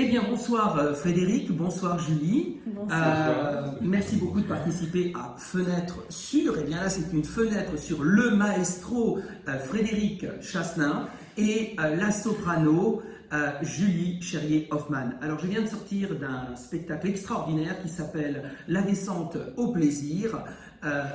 Eh bien, bonsoir Frédéric, bonsoir Julie. Bonsoir. Merci beaucoup de participer à Fenêtre sur. Eh bien là, c'est une fenêtre sur le maestro Frédéric Chassenin et la soprano Julie Cherrier-Hoffmann. Alors, je viens de sortir d'un spectacle extraordinaire qui s'appelle La descente au plaisir.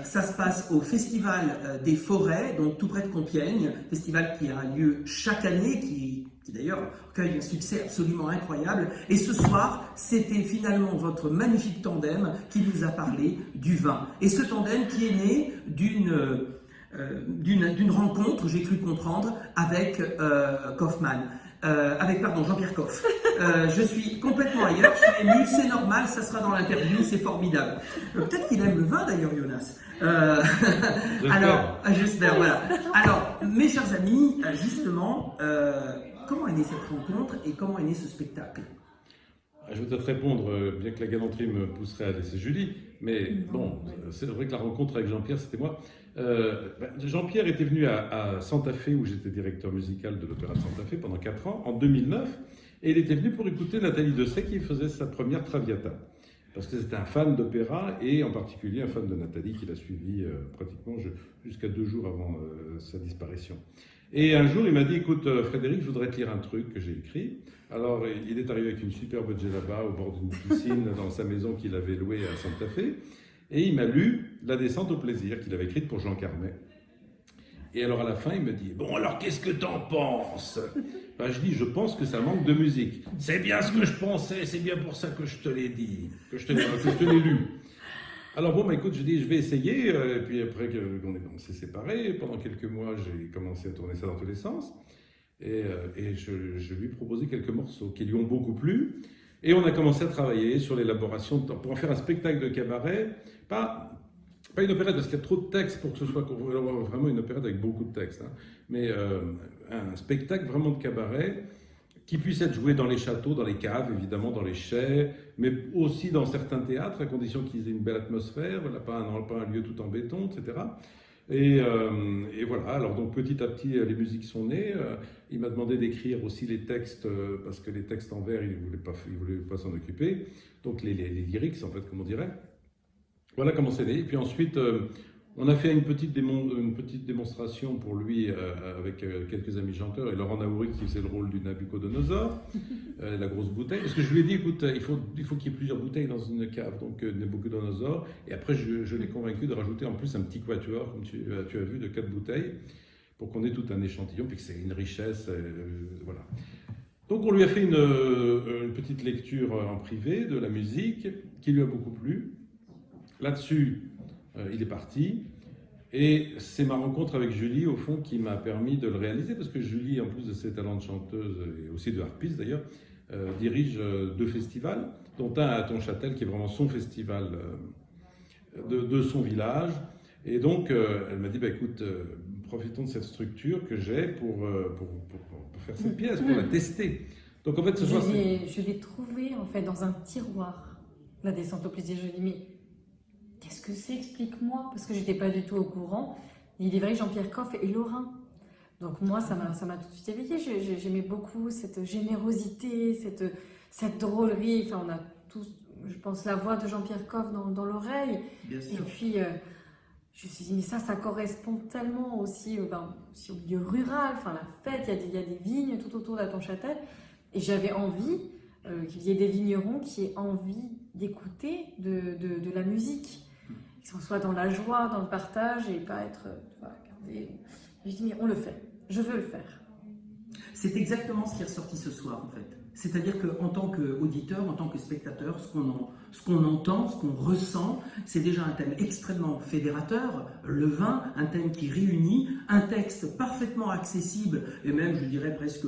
Ça se passe au Festival des Forêts, donc tout près de Compiègne, festival qui a lieu chaque année, qui d'ailleurs recueille un succès absolument incroyable. Et ce soir, c'était finalement votre magnifique tandem qui nous a parlé du vin. Et ce tandem qui est né d'une rencontre, j'ai cru comprendre, avec Jean-Pierre Coff. Je suis complètement ailleurs, je suis ému, c'est normal, ça sera dans l'interview, c'est formidable. Peut-être qu'il aime le vin d'ailleurs, Jonas. J'espère, voilà. Alors, mes chers amis, justement, comment est née cette rencontre et comment est né ce spectacle? Je vais peut-être répondre, bien que la galanterie me pousserait à laisser Julie, mais bon, c'est vrai que la rencontre avec Jean-Pierre, c'était moi. Jean-Pierre était venu à Santa Fe, où j'étais directeur musical de l'Opéra de Santa Fe pendant 4 ans, en 2009, et il était venu pour écouter Nathalie Dessay qui faisait sa première Traviata. Parce que c'était un fan d'opéra, et en particulier un fan de Nathalie, qui l'a suivi pratiquement jusqu'à 2 jours avant sa disparition. Et un jour, il m'a dit, écoute Frédéric, je voudrais te lire un truc que j'ai écrit. Alors, il est arrivé avec une superbe djellaba au bord d'une piscine dans sa maison qu'il avait louée à Santa Fe. Et il m'a lu La descente au plaisir, qu'il avait écrite pour Jean Carmet. Et alors, à la fin, il me dit, bon, alors, qu'est-ce que t'en penses? Je dis, je pense que ça manque de musique. C'est bien ce que je pensais, c'est bien pour ça que je te l'ai dit, que je te l'ai lu. Alors bon, écoute, je dis, je vais essayer, et puis après on s'est séparés, pendant quelques mois, j'ai commencé à tourner ça dans tous les sens, et je lui ai proposé quelques morceaux qui lui ont beaucoup plu, et on a commencé à travailler sur l'élaboration, pour en faire un spectacle de cabaret, pas une opérette, parce qu'il y a trop de textes pour que ce soit vraiment une opérette avec beaucoup de textes, hein, mais un spectacle vraiment de cabaret, qui puisse être joué dans les châteaux, dans les caves, évidemment, dans les chais, mais aussi dans certains théâtres, à condition qu'ils aient une belle atmosphère, voilà, pas un lieu tout en béton, etc. Et voilà, alors donc petit à petit, les musiques sont nées. Il m'a demandé d'écrire aussi les textes, parce que les textes en vers, il ne voulait pas s'en occuper. Donc les lyrics, en fait, comme on dirait. Voilà comment c'est né. Et puis ensuite, on a fait une petite démonstration pour lui avec quelques amis chanteurs et Laurent Naouri qui faisait le rôle du Nabucodonosor, la grosse bouteille. Parce que je lui ai dit, écoute, il faut qu'il y ait plusieurs bouteilles dans une cave, donc Nabucodonosor. Et après, je l'ai convaincu de rajouter en plus un petit quatuor, comme tu as vu, de 4 bouteilles, pour qu'on ait tout un échantillon, puis que c'est une richesse. Voilà. Donc on lui a fait une petite lecture en privé de la musique, qui lui a beaucoup plu. Là-dessus, il est parti, et c'est ma rencontre avec Julie, au fond, qui m'a permis de le réaliser, parce que Julie, en plus de ses talents de chanteuse, et aussi de harpiste d'ailleurs, dirige 2 festivals, dont un à Tonchâtel, qui est vraiment son festival de son village. Et donc, elle m'a dit, écoute, profitons de cette structure que j'ai pour faire cette pièce, pour la tester. Donc en fait, ce soir, je l'ai trouvée en fait dans un tiroir, La descente au plaisir. Je lui ai dit, mais qu'est-ce que c'est? Explique-moi, parce que je n'étais pas du tout au courant. Il est vrai que Jean-Pierre Coff est lorrain. Donc moi, ça m'a tout de suite éveillée. J'aimais beaucoup cette générosité, cette drôlerie. Enfin, on a tous, je pense, la voix de Jean-Pierre Coff dans l'oreille. Et puis, je me suis dit, mais ça correspond tellement aussi, au milieu rural. Enfin, la fête, il y a des vignes tout autour de Tonchâtel. Et j'avais envie qu'il y ait des vignerons qui aient envie d'écouter de la musique. Qu'on soit dans la joie, dans le partage et pas être regardé. Je dis, mais on le fait, je veux le faire. C'est exactement ce qui est ressorti ce soir en fait. C'est-à-dire qu'en tant qu'auditeur, en tant que spectateur, ce qu'on entend, ce qu'on ressent, c'est déjà un thème extrêmement fédérateur, le vin, un thème qui réunit, un texte parfaitement accessible et même, je dirais, presque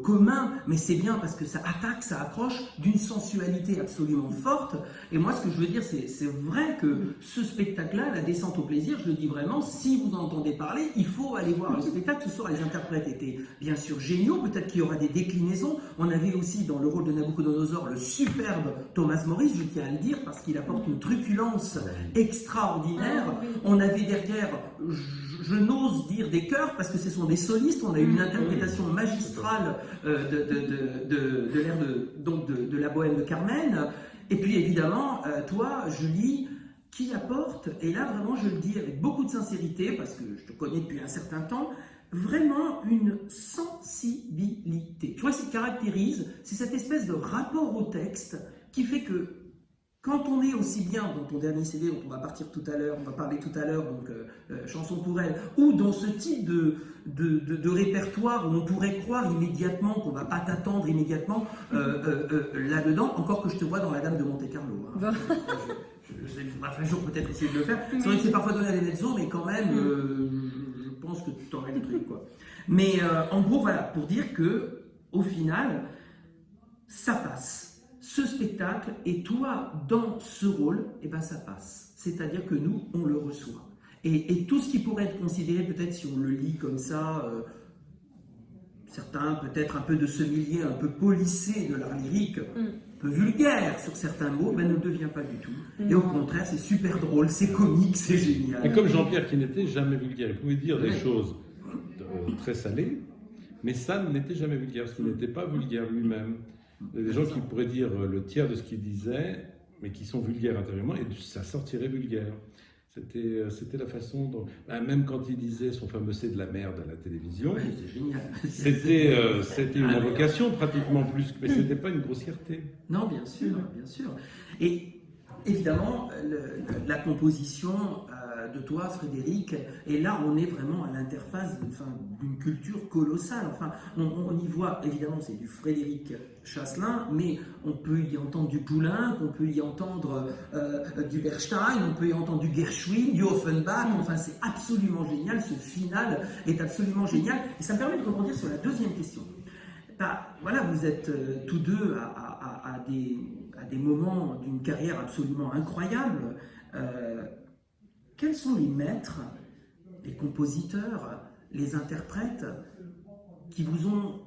commun, mais c'est bien parce que ça attaque, ça accroche d'une sensualité absolument forte. Et moi, ce que je veux dire, c'est vrai que ce spectacle-là, La descente au plaisir, je le dis vraiment, si vous en entendez parler, il faut aller voir le spectacle. Ce soir, les interprètes étaient bien sûr géniaux, peut-être qu'il y aura des déclinaisons. On avait aussi ici dans le rôle de Nabucodonosor le superbe Thomas Morris, je tiens à le dire, parce qu'il apporte une truculence extraordinaire. Ah, oui. On avait derrière, je n'ose dire des chœurs, parce que ce sont des solistes, on a eu une interprétation magistrale de l'ère de la Bohème de Carmen. Et puis évidemment, toi, Julie, qui apporte, et là vraiment je le dis avec beaucoup de sincérité, parce que je te connais depuis un certain temps, vraiment une sensibilité. Tu vois, ce qui te caractérise, c'est cette espèce de rapport au texte qui fait que quand on est aussi bien dans ton dernier CD dont on va partir tout à l'heure, on va parler tout à l'heure, donc Chanson pour elle, ou dans ce type de répertoire où on pourrait croire immédiatement qu'on va pas t'attendre immédiatement là-dedans, encore que je te vois dans La Dame de Monte-Carlo. Hein. Je vais un jour peut-être essayer de le faire. C'est vrai que c'est parfois donné à des mezzo, mais quand même, je pense que tu aurais le truc, quoi. Mais en gros, voilà, pour dire que au final, ça passe. Ce spectacle, et toi, dans ce rôle, eh ben, ça passe. C'est-à-dire que nous, on le reçoit. Et tout ce qui pourrait être considéré, peut-être si on le lit comme ça, certains, peut-être un peu de ce milieu un peu polissé de l'art lyrique, un peu vulgaire sur certains mots, ben, ne le devient pas du tout. Et au contraire, c'est super drôle, c'est comique, c'est génial. Et comme Jean-Pierre qui n'était jamais vulgaire, il pouvait dire des choses très salées, mais ça n'était jamais vulgaire, parce qu'il n'était pas vulgaire lui-même. Il y a des gens qui pourraient dire le tiers de ce qu'il disait, mais qui sont vulgaires intérieurement, et ça sortirait vulgaire. C'était la façon dont... Même quand il disait son fameux « c'est de la merde » à la télévision, Ouais, c'est génial. c'était une invocation pratiquement plus, mais c'était pas une grossièreté. Non, bien sûr, bien sûr. Et évidemment, la composition de toi, Frédéric, et là, on est vraiment à l'interface d'une culture colossale. Enfin, on y voit, évidemment, c'est du Frédéric Chasselin, mais on peut y entendre du Poulenc, on peut y entendre du Bernstein, on peut y entendre du Gershwin, du Offenbach. Enfin, c'est absolument génial. Ce final est absolument génial. Et ça me permet de rebondir sur la deuxième question. Voilà, vous êtes tous deux à des moments d'une carrière absolument incroyable. Quels sont les maîtres, les compositeurs, les interprètes qui vous ont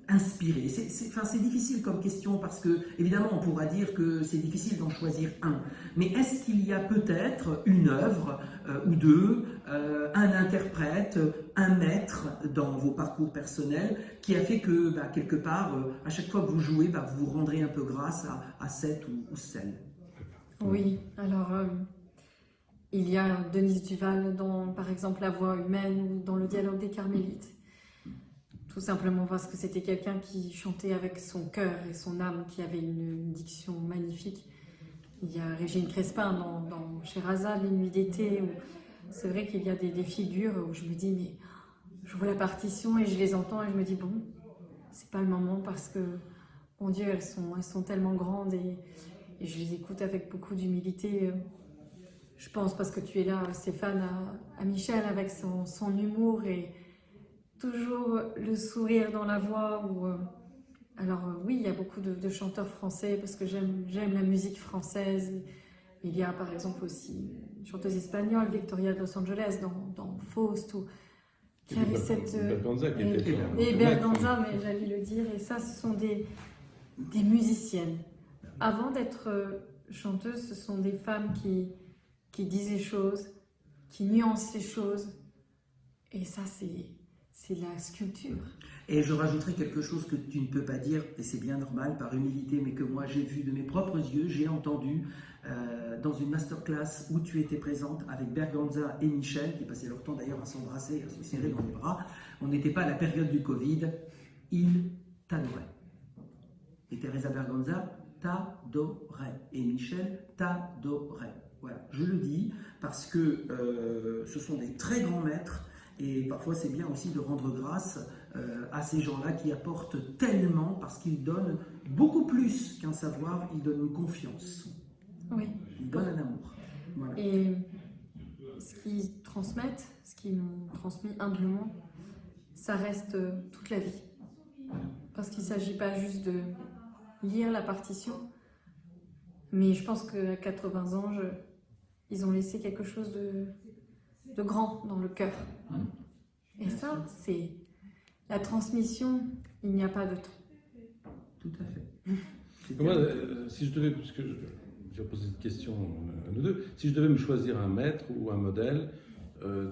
inspiré? C'est difficile comme question parce que, évidemment, on pourra dire que c'est difficile d'en choisir un. Mais est-ce qu'il y a peut-être une œuvre ou deux, un interprète, un maître dans vos parcours personnels qui a fait que, quelque part, à chaque fois que vous jouez, vous vous rendrez un peu grâce à cette ou celle? Oui, alors il y a Denise Duval dans, par exemple, La Voix humaine ou dans Le Dialogue des Carmélites. Tout simplement parce que c'était quelqu'un qui chantait avec son cœur et son âme, qui avait une diction magnifique. Il y a Régine Crespin dans Sherazade, Les Nuits d'été. C'est vrai qu'il y a des figures où je me dis, mais je vois la partition et je les entends et je me dis, bon, c'est pas le moment parce que, mon Dieu, elles sont tellement grandes et je les écoute avec beaucoup d'humilité. Je pense parce que tu es là, Stéphane, à Michel avec son humour et toujours le sourire dans la voix. Alors oui, il y a beaucoup de chanteurs français parce que j'aime la musique française. Il y a par exemple aussi une chanteuse espagnole, Victoria de Los Angeles, dans Faust, qui avait cette... Berganza qui était... Et Berganza, mais j'allais le dire. Et ça, ce sont des musiciennes. Avant d'être chanteuses, ce sont des femmes qui disent les choses, qui nuancent les choses. Et ça, c'est la sculpture. Et je rajouterai quelque chose que tu ne peux pas dire, et c'est bien normal, par humilité, mais que moi j'ai vu de mes propres yeux, j'ai entendu dans une masterclass où tu étais présente avec Berganza et Michel, qui passaient leur temps d'ailleurs à s'embrasser, à se serrer dans les bras. On n'était pas à la période du Covid. Ils t'adoraient. Et Teresa Berganza t'adorait. Et Michel t'adorait. Voilà, je le dis parce que ce sont des très grands maîtres. Et parfois, c'est bien aussi de rendre grâce à ces gens-là qui apportent tellement parce qu'ils donnent beaucoup plus qu'un savoir, ils donnent une confiance. Oui. Ils donnent un amour. Voilà. Et ce qu'ils transmettent, ce qu'ils m'ont transmis humblement, ça reste toute la vie. Parce qu'il ne s'agit pas juste de lire la partition, mais je pense qu'à 80 ans, ils ont laissé quelque chose de grand dans le cœur. Et ça, c'est la transmission, il n'y a pas de temps. Moi, si je devais, parce que je vais poser cette question à nous deux, si je devais me choisir un maître ou un modèle,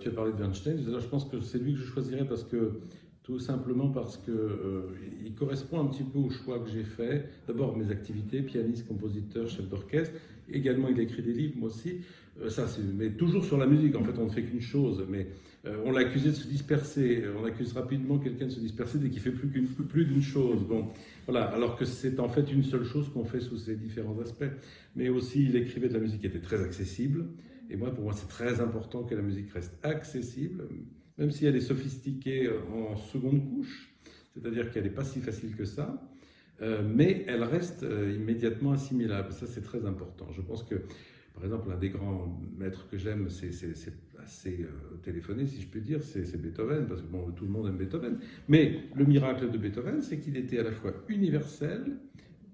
tu as parlé de Bernstein, je pense que c'est lui que je choisirais parce que, tout simplement parce que il correspond un petit peu au choix que j'ai fait. D'abord mes activités, pianiste, compositeur, chef d'orchestre. Également, il a écrit des livres, moi aussi. Mais toujours sur la musique. En fait, on ne fait qu'une chose. Mais on l'a accusé de se disperser. On accuse rapidement quelqu'un de se disperser dès qu'il fait plus d'une chose. Bon, voilà. Alors que c'est en fait une seule chose qu'on fait sous ces différents aspects. Mais aussi, il écrivait de la musique qui était très accessible. Et moi, pour moi, c'est très important que la musique reste accessible, même si elle est sophistiquée en seconde couche, c'est-à-dire qu'elle n'est pas si facile que ça, mais elle reste immédiatement assimilable. Ça, c'est très important. Je pense que, par exemple, l'un des grands maîtres que j'aime, c'est assez téléphoné, si je peux dire, c'est Beethoven, parce que bon, tout le monde aime Beethoven. Mais le miracle de Beethoven, c'est qu'il était à la fois universel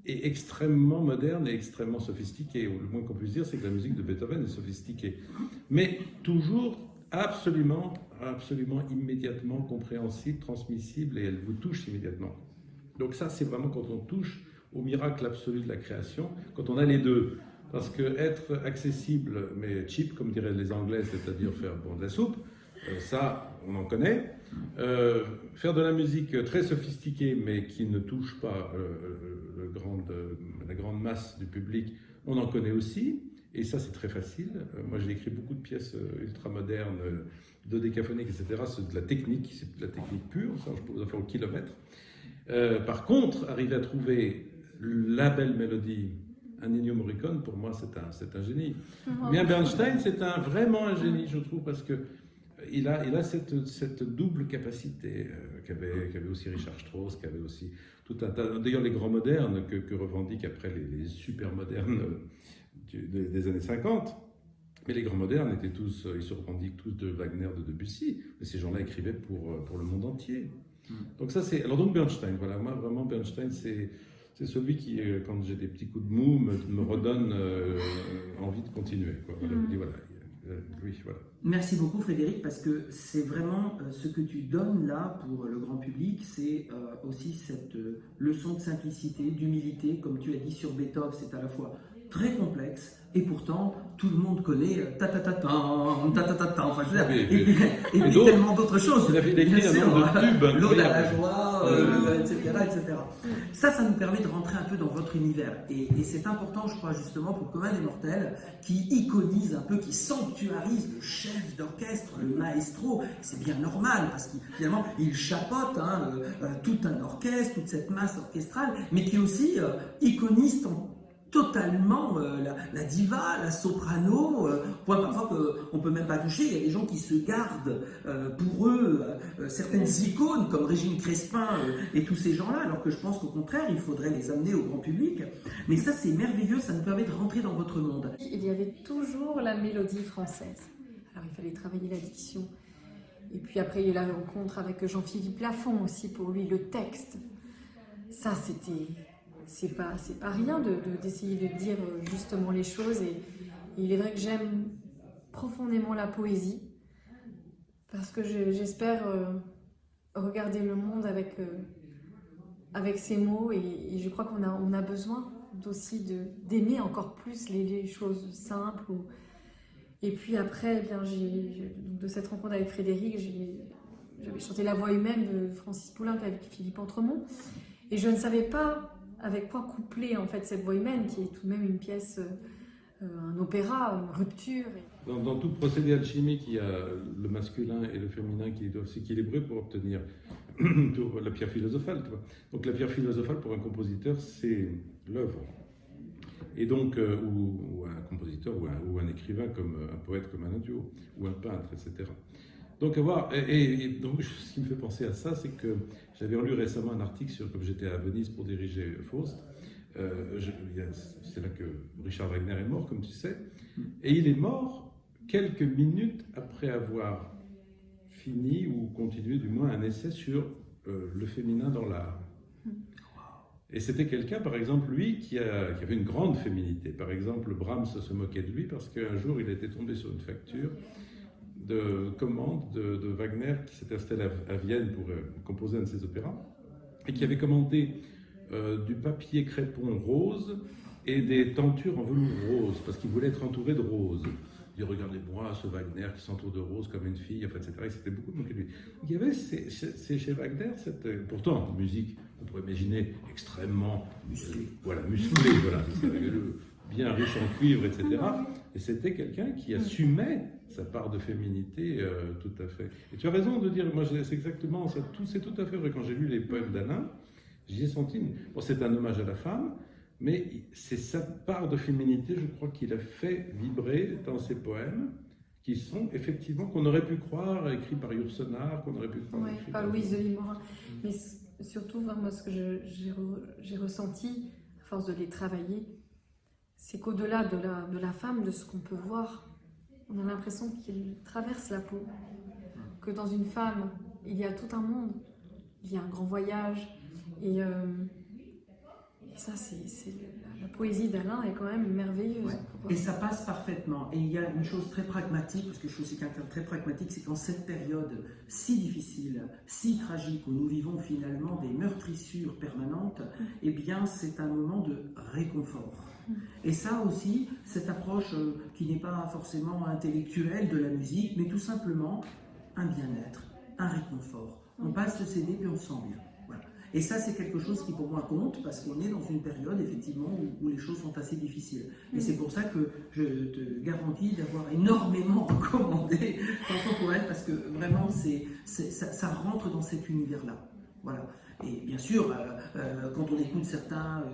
et extrêmement moderne et extrêmement sophistiqué. Le moins qu'on puisse dire, c'est que la musique de Beethoven est sophistiquée. Mais toujours absolument immédiatement compréhensible, transmissible, et elle vous touche immédiatement. Donc ça, c'est vraiment quand on touche au miracle absolu de la création, quand on a les deux. Parce que être accessible, mais cheap, comme diraient les Anglais, c'est-à-dire faire de la soupe, ça, on en connaît. Faire de la musique très sophistiquée, mais qui ne touche pas la grande masse du public, on en connaît aussi. Et ça, c'est très facile. Moi, j'ai écrit beaucoup de pièces ultramodernes, dodécaphoniques, etc. C'est de la technique, c'est de la technique pure. Ça, je peux vous en faire au kilomètre. Par contre, arriver à trouver la belle mélodie, un Ennio Morricone, pour moi, c'est un génie. Bien Bernstein, c'est vraiment un génie, je trouve, parce que il a cette double capacité qu'avait aussi Richard Strauss, qu'avait aussi tout un tas. D'ailleurs, les grands modernes que revendiquent après les super modernes des années 50. Mais les grands modernes ils se revendiquent tous de Wagner, de Debussy. Mais ces gens-là écrivaient pour le monde entier. Donc ça, donc Bernstein, voilà, moi vraiment Bernstein, c'est celui qui, quand j'ai des petits coups de mou, me redonne envie de continuer, quoi. Voilà, voilà. Merci beaucoup Frédéric, parce que c'est vraiment ce que tu donnes là pour le grand public, c'est aussi cette leçon de simplicité, d'humilité, comme tu as dit sur Beethoven, c'est à la fois très complexe, et pourtant tout le monde connaît ta-ta-ta-tan, enfin je veux dire, et puis tellement d'autres choses. Il a écrit un nombre de tubes. L'Ode à la joie, etc., etc. Ça nous permet de rentrer un peu dans votre univers. Et c'est important, je crois, justement, pour le commun des mortels, qui iconise un peu, qui sanctuarise le chef d'orchestre, le maestro. C'est bien normal, parce qu'il finalement, il chapeaute tout un orchestre, toute cette masse orchestrale, mais qui aussi iconise totalement la diva, la soprano, point parfois qu'on ne peut même pas toucher. Il y a des gens qui se gardent pour eux certaines icônes comme Régine Crespin et tous ces gens-là, alors que je pense qu'au contraire, il faudrait les amener au grand public. Mais ça, c'est merveilleux, ça nous permet de rentrer dans votre monde. Il y avait toujours la mélodie française. Alors il fallait travailler la diction. Et puis après, il y a eu la rencontre avec Jean-Philippe Lafont aussi, pour lui, le texte. Ça, c'est pas rien d'essayer de dire justement les choses, et il est vrai que j'aime profondément la poésie parce que j'espère regarder le monde avec ces mots, et je crois qu'on a besoin aussi d'aimer encore plus les choses simples. Et puis après, de cette rencontre avec Frédéric, j'avais chanté La Voix humaine de Francis Poulenc avec Philippe Entremont, et je ne savais pas avec quoi coupler en fait cette voix humaine, qui est tout de même une pièce, un opéra, une rupture. Dans tout procédé alchimique, il y a le masculin et le féminin qui doivent s'équilibrer pour obtenir la pierre philosophale. Donc la pierre philosophale pour un compositeur, c'est l'œuvre. Et donc, ou un compositeur, ou un écrivain, comme un poète, comme un audio, ou un peintre, etc. Donc, donc, ce qui me fait penser à ça, c'est que j'avais lu récemment un article comme j'étais à Venise pour diriger Faust. C'est là que Richard Wagner est mort, comme tu sais. Et il est mort quelques minutes après avoir fini, ou continué du moins, un essai sur le féminin dans l'art. Et c'était quelqu'un, par exemple, lui, qui avait une grande féminité. Par exemple, Brahms se moquait de lui parce qu'un jour, il était tombé sur une facture de commande de Wagner, qui s'était installé à Vienne pour composer un de ses opéras, et qui avait commandé du papier crépon rose et des tentures en velours rose, parce qu'il voulait être entouré de roses. Il dit, regardez-moi ce Wagner qui s'entoure de roses comme une fille, enfin, etc. Et c'était beaucoup moqué de lui. Il y avait chez Wagner, pourtant, musique, on pourrait imaginer extrêmement musclée, voilà, bien riche en cuivre, etc. Et c'était quelqu'un qui assumait sa part de féminité tout à fait. Et tu as raison de dire, moi c'est exactement ça, c'est tout à fait vrai. Quand j'ai lu les poèmes d'Alain, j'y ai senti, bon, c'est un hommage à la femme, mais c'est sa part de féminité, je crois, qu'il a fait vibrer dans ses poèmes, qui sont effectivement, qu'on aurait pu croire, écrits par Yourcenar, qu'on aurait pu croire... Oui, par Louise de Limorin. Mais surtout, moi, ce que j'ai ressenti, à force de les travailler, c'est qu'au-delà de la femme, de ce qu'on peut voir, on a l'impression qu'il traverse la peau. Que dans une femme, il y a tout un monde, il y a un grand voyage, et ça, la poésie d'Alain est quand même merveilleuse. Ouais. Et ça passe parfaitement. Et il y a une chose très pragmatique, parce que je suis aussi quelqu'un de très pragmatique, c'est qu'en cette période si difficile, si tragique, où nous vivons finalement des meurtrissures permanentes, eh bien c'est un moment de réconfort. Et ça aussi, cette approche qui n'est pas forcément intellectuelle de la musique, mais tout simplement un bien-être, un réconfort. On passe le CD puis on se sent bien. Voilà. Et ça, c'est quelque chose qui pour moi compte, parce qu'on est dans une période effectivement où les choses sont assez difficiles. Et c'est pour ça que je te garantis d'avoir énormément recommandé Chanson pour elle, parce que vraiment, ça rentre dans cet univers-là. Voilà. Et bien sûr, quand on écoute certains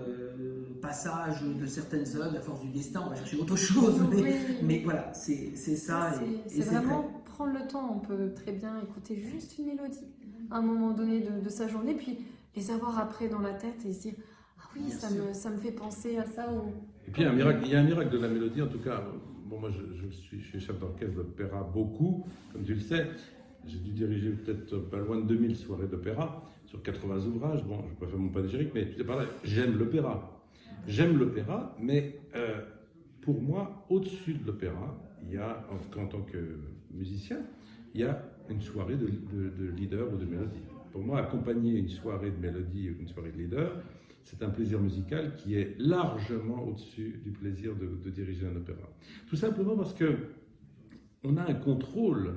passages de certaines œuvres, la force du destin, on va chercher autre chose. Mais voilà, c'est ça. C'est vraiment prendre le temps. On peut très bien écouter juste une mélodie à un moment donné de sa journée, puis les avoir après dans la tête et se dire « Ah oui, ça me fait penser à ça. » Et puis il y a un miracle de la mélodie, en tout cas. Bon, moi, je suis chef d'orchestre d'opéra beaucoup, comme tu le sais. J'ai dû diriger peut-être pas loin de 2000 soirées d'opéra sur 80 ouvrages. Bon, je ne vais pas faire mon panégyrique, mais tu sais par là, j'aime l'opéra. J'aime l'opéra, mais pour moi, au-dessus de l'opéra, il y a, en tant que musicien, il y a une soirée de leader ou de mélodie. Pour moi, accompagner une soirée de mélodie ou une soirée de leader, c'est un plaisir musical qui est largement au-dessus du plaisir de diriger un opéra. Tout simplement parce que on a un contrôle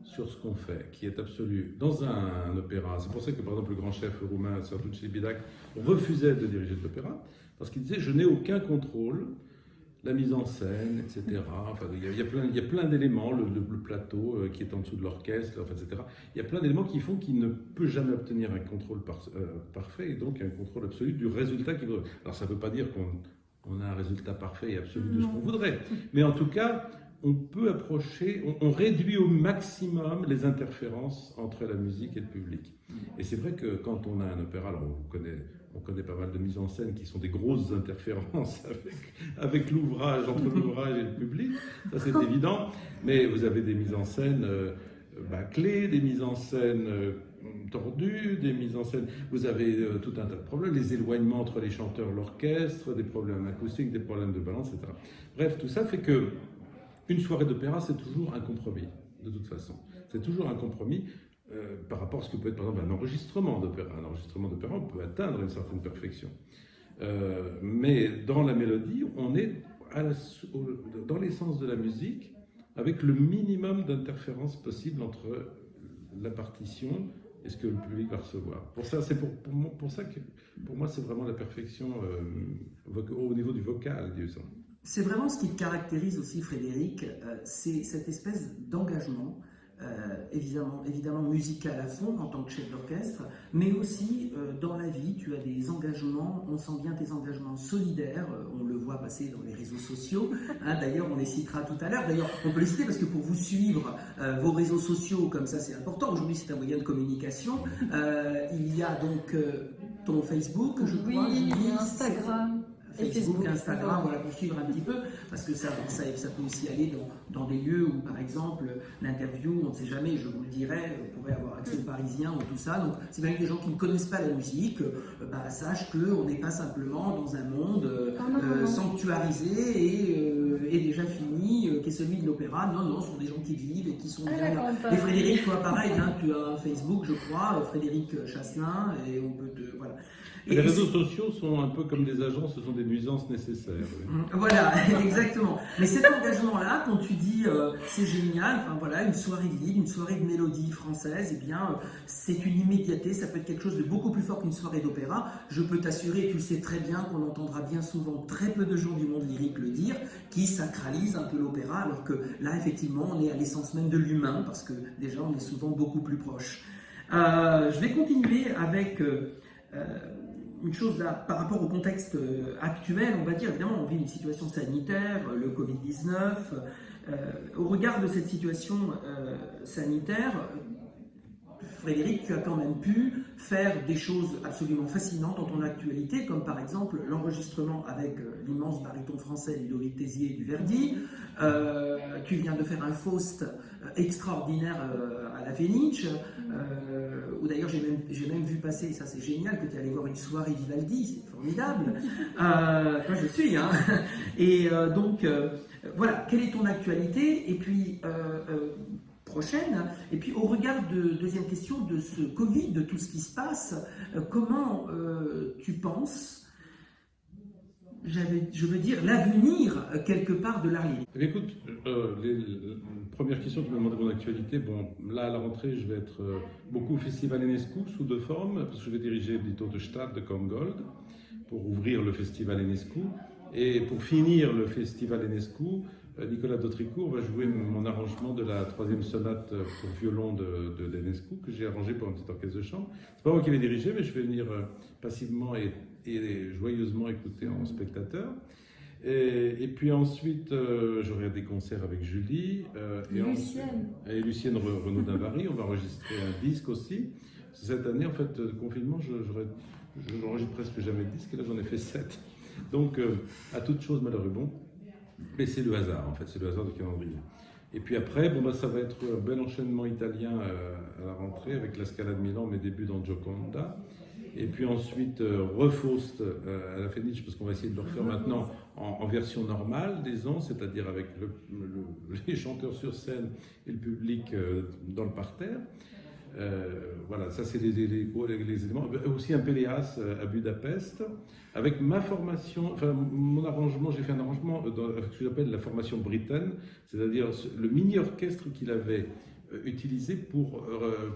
sur ce qu'on fait, qui est absolu. Dans un opéra, c'est pour ça que par exemple le grand chef roumain, Serducci Bidac, refusait de diriger de l'opéra, parce qu'il disait « je n'ai aucun contrôle ». La mise en scène, etc. Enfin, il y a plein d'éléments, le plateau qui est en dessous de l'orchestre, enfin, etc. Il y a plein d'éléments qui font qu'il ne peut jamais obtenir un contrôle parfait et donc un contrôle absolu du résultat qu'il veut. Alors ça ne veut pas dire qu'on a un résultat parfait et absolu de ce qu'on voudrait, mais en tout cas, on peut approcher, on réduit au maximum les interférences entre la musique et le public. Et c'est vrai que quand on a un opéra, alors on connaît pas mal de mises en scène qui sont des grosses interférences avec l'ouvrage, entre l'ouvrage et le public, ça c'est évident, mais vous avez des mises en scène bâclées, des mises en scène tordues, des mises en scène, vous avez tout un tas de problèmes, les éloignements entre les chanteurs, l'orchestre, des problèmes acoustiques, des problèmes de balance, etc. Bref, tout ça fait que une soirée d'opéra, c'est toujours un compromis, de toute façon. C'est toujours un compromis par rapport à ce que peut être, par exemple, un enregistrement d'opéra. Un enregistrement d'opéra, on peut atteindre une certaine perfection. Mais dans la mélodie, on est dans l'essence de la musique, avec le minimum d'interférences possible entre la partition et ce que le public va recevoir. Pour ça, c'est pour ça que, pour moi, c'est vraiment la perfection au niveau du vocal, disons. C'est vraiment ce qui caractérise aussi Frédéric, c'est cette espèce d'engagement, évidemment musical à fond en tant que chef d'orchestre, mais aussi dans la vie, tu as des engagements, on sent bien tes engagements solidaires, on le voit passer dans les réseaux sociaux, hein, d'ailleurs on les citera tout à l'heure, d'ailleurs on peut les citer parce que pour vous suivre vos réseaux sociaux, comme ça c'est important, aujourd'hui c'est un moyen de communication, il y a donc ton Facebook, je crois, oui, Instagram. Facebook, Instagram, voilà, pour suivre un petit peu, parce que ça peut aussi aller dans des lieux où, par exemple, l'interview, on ne sait jamais, je vous le dirai, vous pourrez avoir accès aux Parisiens ou tout ça. Donc, c'est bien que des gens qui ne connaissent pas la musique sachent qu'on n'est pas simplement dans un monde sanctuarisé et déjà fini, qui est celui de l'opéra. Non, non, ce sont des gens qui vivent et qui sont bien. Et Frédéric, toi, pareil, hein, tu as un Facebook, je crois, Frédéric Chasselin, et on peut te. Voilà. Les réseaux sociaux sont un peu comme des agents, ce sont des nuisances nécessaires. Oui. Voilà, exactement. Mais cet engagement-là, quand tu dis c'est génial, enfin voilà, une soirée de ligue, une soirée de mélodie française, eh bien, c'est une immédiateté, ça peut être quelque chose de beaucoup plus fort qu'une soirée d'opéra. Je peux t'assurer, et tu le sais très bien, qu'on entendra bien souvent très peu de gens du monde lyrique le dire, qui sacralisent un peu l'opéra, alors que là, effectivement, on est à l'essence même de l'humain, parce que déjà, on est souvent beaucoup plus proche. Je vais continuer avec une chose là, par rapport au contexte actuel, on va dire, évidemment, on vit une situation sanitaire, le Covid-19. Au regard de cette situation sanitaire, Frédéric, tu as quand même pu faire des choses absolument fascinantes dans ton actualité, comme par exemple l'enregistrement avec l'immense baryton français Ludovic Tézier du Verdi. Tu viens de faire un Faust extraordinaire à la Fenice, où d'ailleurs j'ai même vu passer, et ça c'est génial, que tu es allé voir une soirée Vivaldi, c'est formidable. Moi je suis, hein. Et donc, voilà, quelle est ton actualité? Et puis, prochaine. Et puis au regard de deuxième question de ce Covid, de tout ce qui se passe, comment tu penses, je veux dire, l'avenir quelque part de l'art lyrique? Écoute, première question, tu m'as demandé mon actualité. Bon, là à la rentrée, je vais être beaucoup au Festival Enescu sous deux formes, parce que je vais diriger Die Tote Stadt de Komgold pour ouvrir le Festival Enescu. Et pour finir le Festival Enescu, Nicolas Dautricourt va jouer mon arrangement de la troisième sonate pour violon d'Enescu, que j'ai arrangé pour un petit orchestre de chambre. C'est pas moi qui vais diriger, mais je vais venir passivement et joyeusement écouter en spectateur. Et puis ensuite, j'aurai des concerts avec Julie et Lucienne Renaud-Davary. On va enregistrer un disque aussi. Cette année, en fait, confinement, je n'enregistre presque jamais de disque, et là j'en ai fait 7. Donc, à toute chose malheur est bon. Mais c'est le hasard, en fait, c'est le hasard du calendrier. Et puis après, ça va être un bel enchaînement italien à la rentrée avec la Scala de Milan, mes débuts dans Gioconda. Et puis ensuite, Refaust à la Fenice, parce qu'on va essayer de le refaire maintenant en version normale, disons, c'est-à-dire avec les chanteurs sur scène et le public dans le parterre. Voilà, ça c'est les éléments. Aussi un Péléas à Budapest, avec ma formation, enfin mon arrangement, j'ai fait un arrangement avec ce que j'appelle la formation Britten, c'est-à-dire le mini-orchestre qu'il avait utilisé pour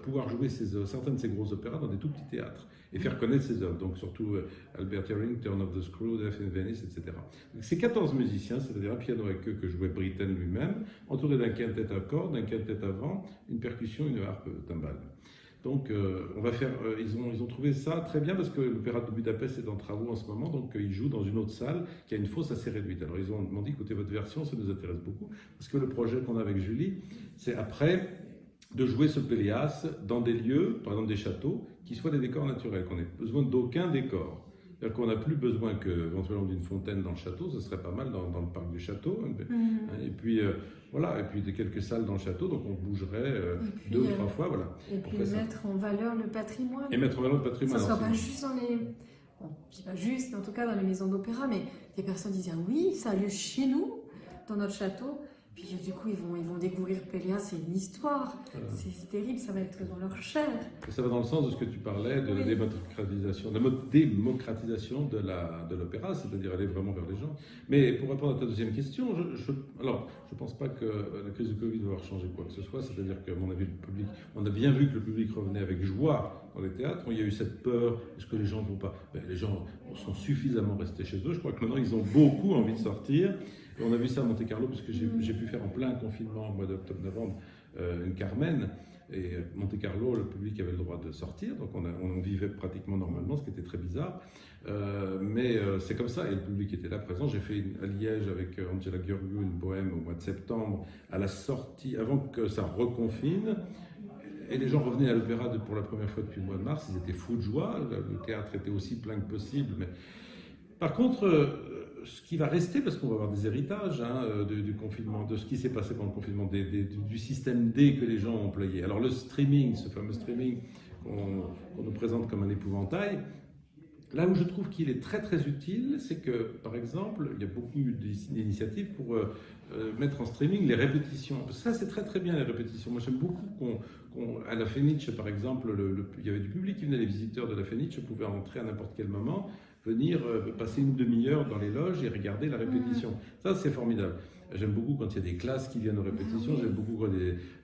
pouvoir jouer certains de ses gros opéras dans des tout petits théâtres et faire connaître ses œuvres, donc surtout Albert Herring, Turn of the Screw, Death in Venice, etc. Donc, c'est 14 musiciens, c'est-à-dire un piano avec eux que jouait Britten lui-même, entouré d'un quintet à cordes, d'un quintet à vent, une percussion, une harpe, timbale. Donc, on va faire. Ils ont trouvé ça très bien parce que l'Opéra de Budapest est en travaux en ce moment, donc ils jouent dans une autre salle qui a une fosse assez réduite. Alors, ils m'ont dit, écoutez, votre version, ça nous intéresse beaucoup, parce que le projet qu'on a avec Julie, c'est après de jouer ce Péléas dans des lieux, par exemple des châteaux, qui soient des décors naturels, qu'on ait besoin d'aucun décor. C'est-à-dire qu'on n'a plus besoin éventuellement d'une fontaine dans le château, ce serait pas mal dans le parc du château. Et puis voilà, et puis quelques salles dans le château, donc on bougerait puis, 2 ou 3 fois, voilà. Et puis mettre en valeur le patrimoine. Et mettre en valeur le patrimoine. Ça ne soit pas juste dans les... Bon, je dis pas juste, mais en tout cas dans les maisons d'opéra, mais des personnes disent ah oui, ça a lieu chez nous, dans notre château. Puis du coup, ils vont découvrir Péléas, c'est une histoire. Voilà. C'est terrible, ça va être dans leur chair. Et ça va dans le sens de ce que tu parlais, de la démocratisation de l'opéra, c'est-à-dire aller vraiment vers les gens. Mais pour répondre à ta deuxième question, je ne pense pas que la crise du Covid va avoir changé quoi que ce soit. C'est-à-dire qu'à mon avis, le public, on a bien vu que le public revenait avec joie dans les théâtres. Il y a eu cette peur, est-ce que les gens ne vont pas... Les gens sont suffisamment restés chez eux. Je crois que maintenant, ils ont beaucoup envie de sortir. Et on a vu ça à Monte-Carlo, parce que j'ai pu faire en plein confinement, au mois d'octobre-novembre, une Carmen. Et Monte-Carlo, le public avait le droit de sortir, donc on vivait pratiquement normalement, ce qui était très bizarre. Mais c'est comme ça, et le public était là présent. J'ai fait à Liège avec Angela Gheorghiu une bohème au mois de septembre, à la sortie, avant que ça reconfine. Et les gens revenaient à l'opéra pour la première fois depuis le mois de mars, ils étaient fous de joie. Le théâtre était aussi plein que possible, mais Par contre, ce qui va rester, parce qu'on va avoir des héritages du confinement, de ce qui s'est passé pendant le confinement, du système D que les gens ont employé. Alors le streaming, ce fameux streaming qu'on nous présente comme un épouvantail, là où je trouve qu'il est très très utile, c'est que, par exemple, il y a beaucoup d'initiatives pour mettre en streaming les répétitions. Ça, c'est très très bien, les répétitions. Moi, j'aime beaucoup à la Fenice, par exemple, il y avait du public qui venait, les visiteurs de la Fenice pouvaient entrer à n'importe quel moment, venir passer une demi-heure dans les loges et regarder la répétition. Ça, c'est formidable. J'aime beaucoup quand il y a des classes qui viennent aux répétitions, j'aime beaucoup quand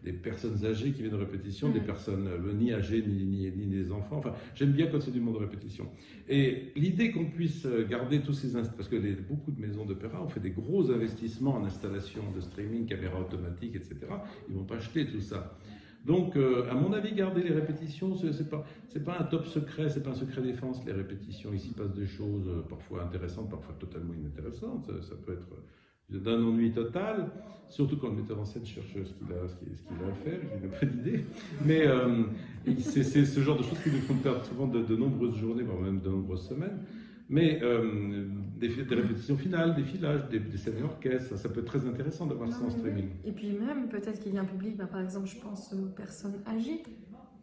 des personnes âgées qui viennent aux répétitions, des personnes ni âgées ni des enfants. Enfin, j'aime bien quand c'est du monde de répétition. Et l'idée qu'on puisse garder tous ces parce que beaucoup de maisons d'opéra ont fait des gros investissements en installation de streaming, caméras automatiques, etc. Ils ne vont pas acheter tout ça. Donc, à mon avis, garder les répétitions, c'est pas un top secret, c'est pas un secret défense, les répétitions. Ici passe des choses parfois intéressantes, parfois totalement inintéressantes. Ça peut être d'un ennui total, surtout quand le metteur en scène cherche ce qu'il a à faire, il n'a pas d'idée. Mais c'est ce genre de choses qui nous font perdre souvent de nombreuses journées, voire même de nombreuses semaines. Mais des répétitions finales, des filages, des scènes orchestres, ça peut être très intéressant d'avoir ça en streaming. Et puis même, peut-être qu'il y a un public, par exemple, je pense aux personnes âgées,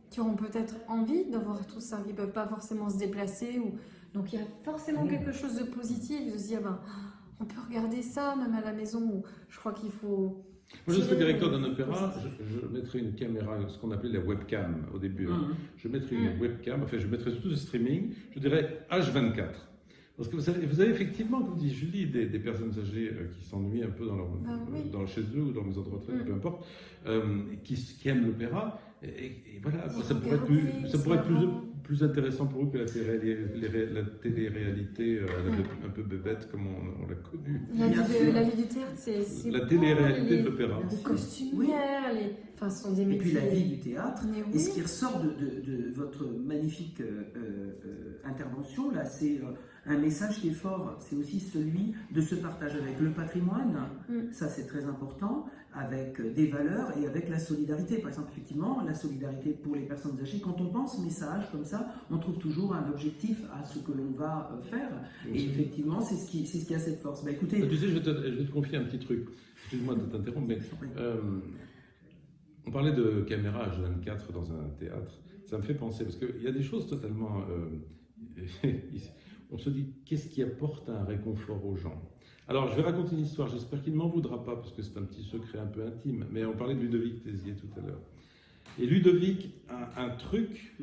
qui auront peut-être envie de voir tout ça, qui ne peuvent pas forcément se déplacer. Donc il y a forcément quelque chose de positif, de se dire, on peut regarder ça même à la maison. Je crois qu'il faut... Moi, je serais directeur d'un opéra, je mettrais une caméra, ce qu'on appelait la webcam au début. Je mettrais une webcam, enfin je mettrais surtout du streaming, je dirais H24. Parce que vous avez effectivement, comme dit Julie, des personnes âgées qui s'ennuient un peu dans chez eux ou dans les maisons de retraite, peu importe, qui aiment l'opéra. Et voilà, ça pourrait être plus intéressant pour eux que la télé-réalité un peu bébête comme on l'a connue. La vie du théâtre, c'est la télé-réalité de l'opéra. Les costumières, ce sont des métiers. Et puis la vie du théâtre, et ce qui ressort de votre magnifique intervention, là, c'est un message qui est fort, c'est aussi celui de ce partage avec le patrimoine, ça c'est très important, avec des valeurs et avec la solidarité. Par exemple, effectivement, la solidarité pour les personnes âgées, quand on pense message comme ça, on trouve toujours un objectif à ce que l'on va faire. Et effectivement, c'est ce qui a cette force. Écoutez, tu sais, je vais te confier un petit truc. Excuse-moi de t'interrompre, mais on parlait de caméra H24 dans un théâtre. Ça me fait penser, parce qu'il y a des choses totalement... on se dit, qu'est-ce qui apporte un réconfort aux gens? Alors, je vais raconter une histoire, j'espère qu'il ne m'en voudra pas, parce que c'est un petit secret un peu intime, mais on parlait de Ludovic Tézier tout à l'heure. Et Ludovic a un truc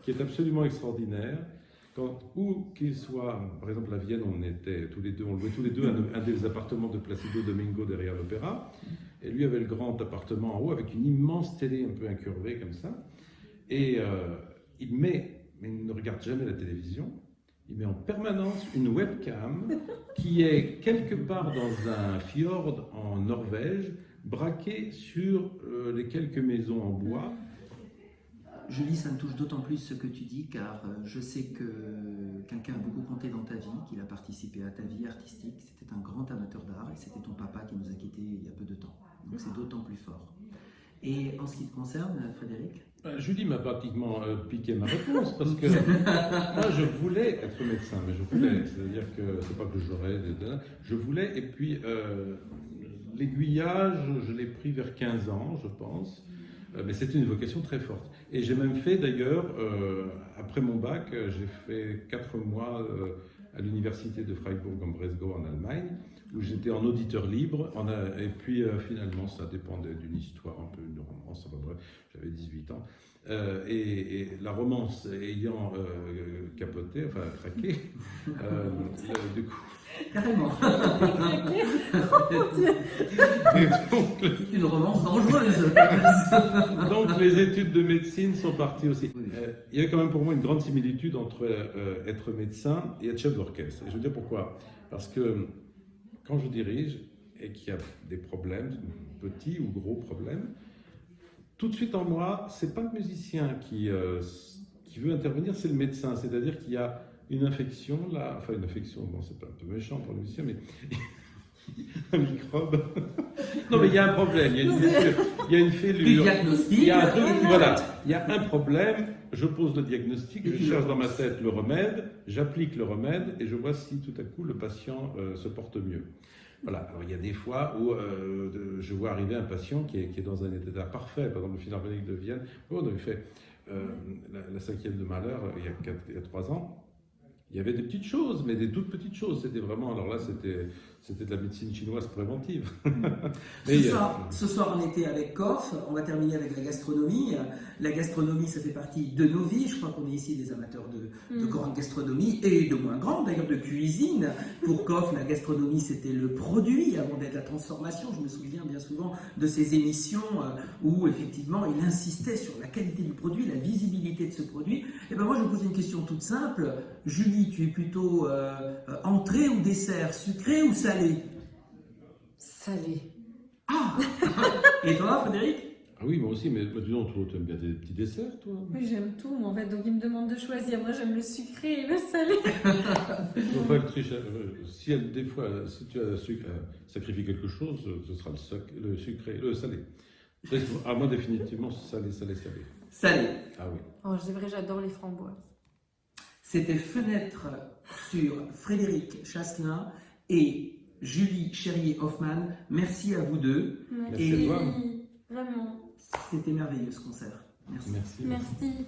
qui est absolument extraordinaire. Où qu'il soit, par exemple à Vienne, on louait tous les deux un des appartements de Placido Domingo derrière l'opéra, et lui avait le grand appartement en haut avec une immense télé un peu incurvée comme ça, et mais il ne regarde jamais la télévision. Il met en permanence une webcam qui est quelque part dans un fjord en Norvège, braquée sur les quelques maisons en bois. Julie, ça me touche d'autant plus ce que tu dis, car je sais que quelqu'un a beaucoup compté dans ta vie, qu'il a participé à ta vie artistique. C'était un grand amateur d'art et c'était ton papa qui nous a quittés il y a peu de temps. Donc c'est d'autant plus fort. Et en ce qui te concerne, Frédéric? Julie m'a pratiquement piqué ma réponse parce que moi je voulais être médecin, mais je voulais, c'est-à-dire que c'est pas que j'aurais, je voulais, et puis l'aiguillage, je l'ai pris vers 15 ans, je pense, mais c'était une vocation très forte. Et j'ai même fait d'ailleurs, après mon bac, j'ai fait 4 mois à l'université de Freiburg en Bresgau en Allemagne, où j'étais en auditeur libre, et puis finalement ça dépendait d'une histoire, un peu une romance, enfin bref, j'avais 18 ans, et la romance ayant capoté, enfin craqué, du coup... Carrément. Donc, une romance dangereuse. Donc les études de médecine sont parties aussi. Il y a quand même pour moi une grande similitude entre être médecin et être chef d'orchestre. Et je veux dire pourquoi. Parce que quand je dirige et qu'il y a des problèmes, petits ou gros problèmes, tout de suite en moi, c'est pas le musicien qui veut intervenir, c'est le médecin. C'est-à-dire qu'il y a une infection là, enfin une infection, bon c'est pas un peu méchant pour le musicien, mais un microbe. Non, mais il y a un problème, il y a une blessure, il y a une Du fêlure, diagnostic. il y a un truc, voilà, il y a un problème, je pose le diagnostic, je cherche dans ma tête le remède, j'applique le remède et je vois si tout à coup le patient se porte mieux. Voilà, alors il y a des fois où je vois arriver un patient qui est dans un état parfait, par exemple le Philharmonique de Vienne, où on avait fait la 5e de Mahler il y a 3 ans. Il y avait des petites choses, mais des toutes petites choses. C'était vraiment, alors là, c'était de la médecine chinoise préventive. Ce soir, on était avec Koff, on va terminer avec la gastronomie. La gastronomie, ça fait partie de nos vies. Je crois qu'on est ici des amateurs de grande gastronomie et de moins grande, d'ailleurs, de cuisine. Pour Koff, la gastronomie, c'était le produit avant d'être la transformation. Je me souviens bien souvent de ces émissions où, effectivement, il insistait sur la qualité du produit, la visibilité de ce produit. Et ben moi, je vous pose une question toute simple. Julie, tu es plutôt entrée ou dessert, sucré ou salé? Salé. Ah. Et toi, Frédéric? Ah oui, moi aussi, mais dis donc, tu aimes bien des petits desserts, toi? Oui, j'aime tout, mais en fait, donc il me demande de choisir. Moi, j'aime le sucré et le salé. Enfin, des fois, si tu as sacrifié quelque chose, ce sera le sucré, le salé. À moi, définitivement, salé. Salé. Ah oui. Oh, c'est vrai, j'adore les framboises. C'était Fenêtre sur Frédéric Chasselin et Julie Cherrier-Hoffmann. Merci à vous deux. Merci à toi. Vraiment. C'était merveilleux ce concert. Merci. Merci. Merci.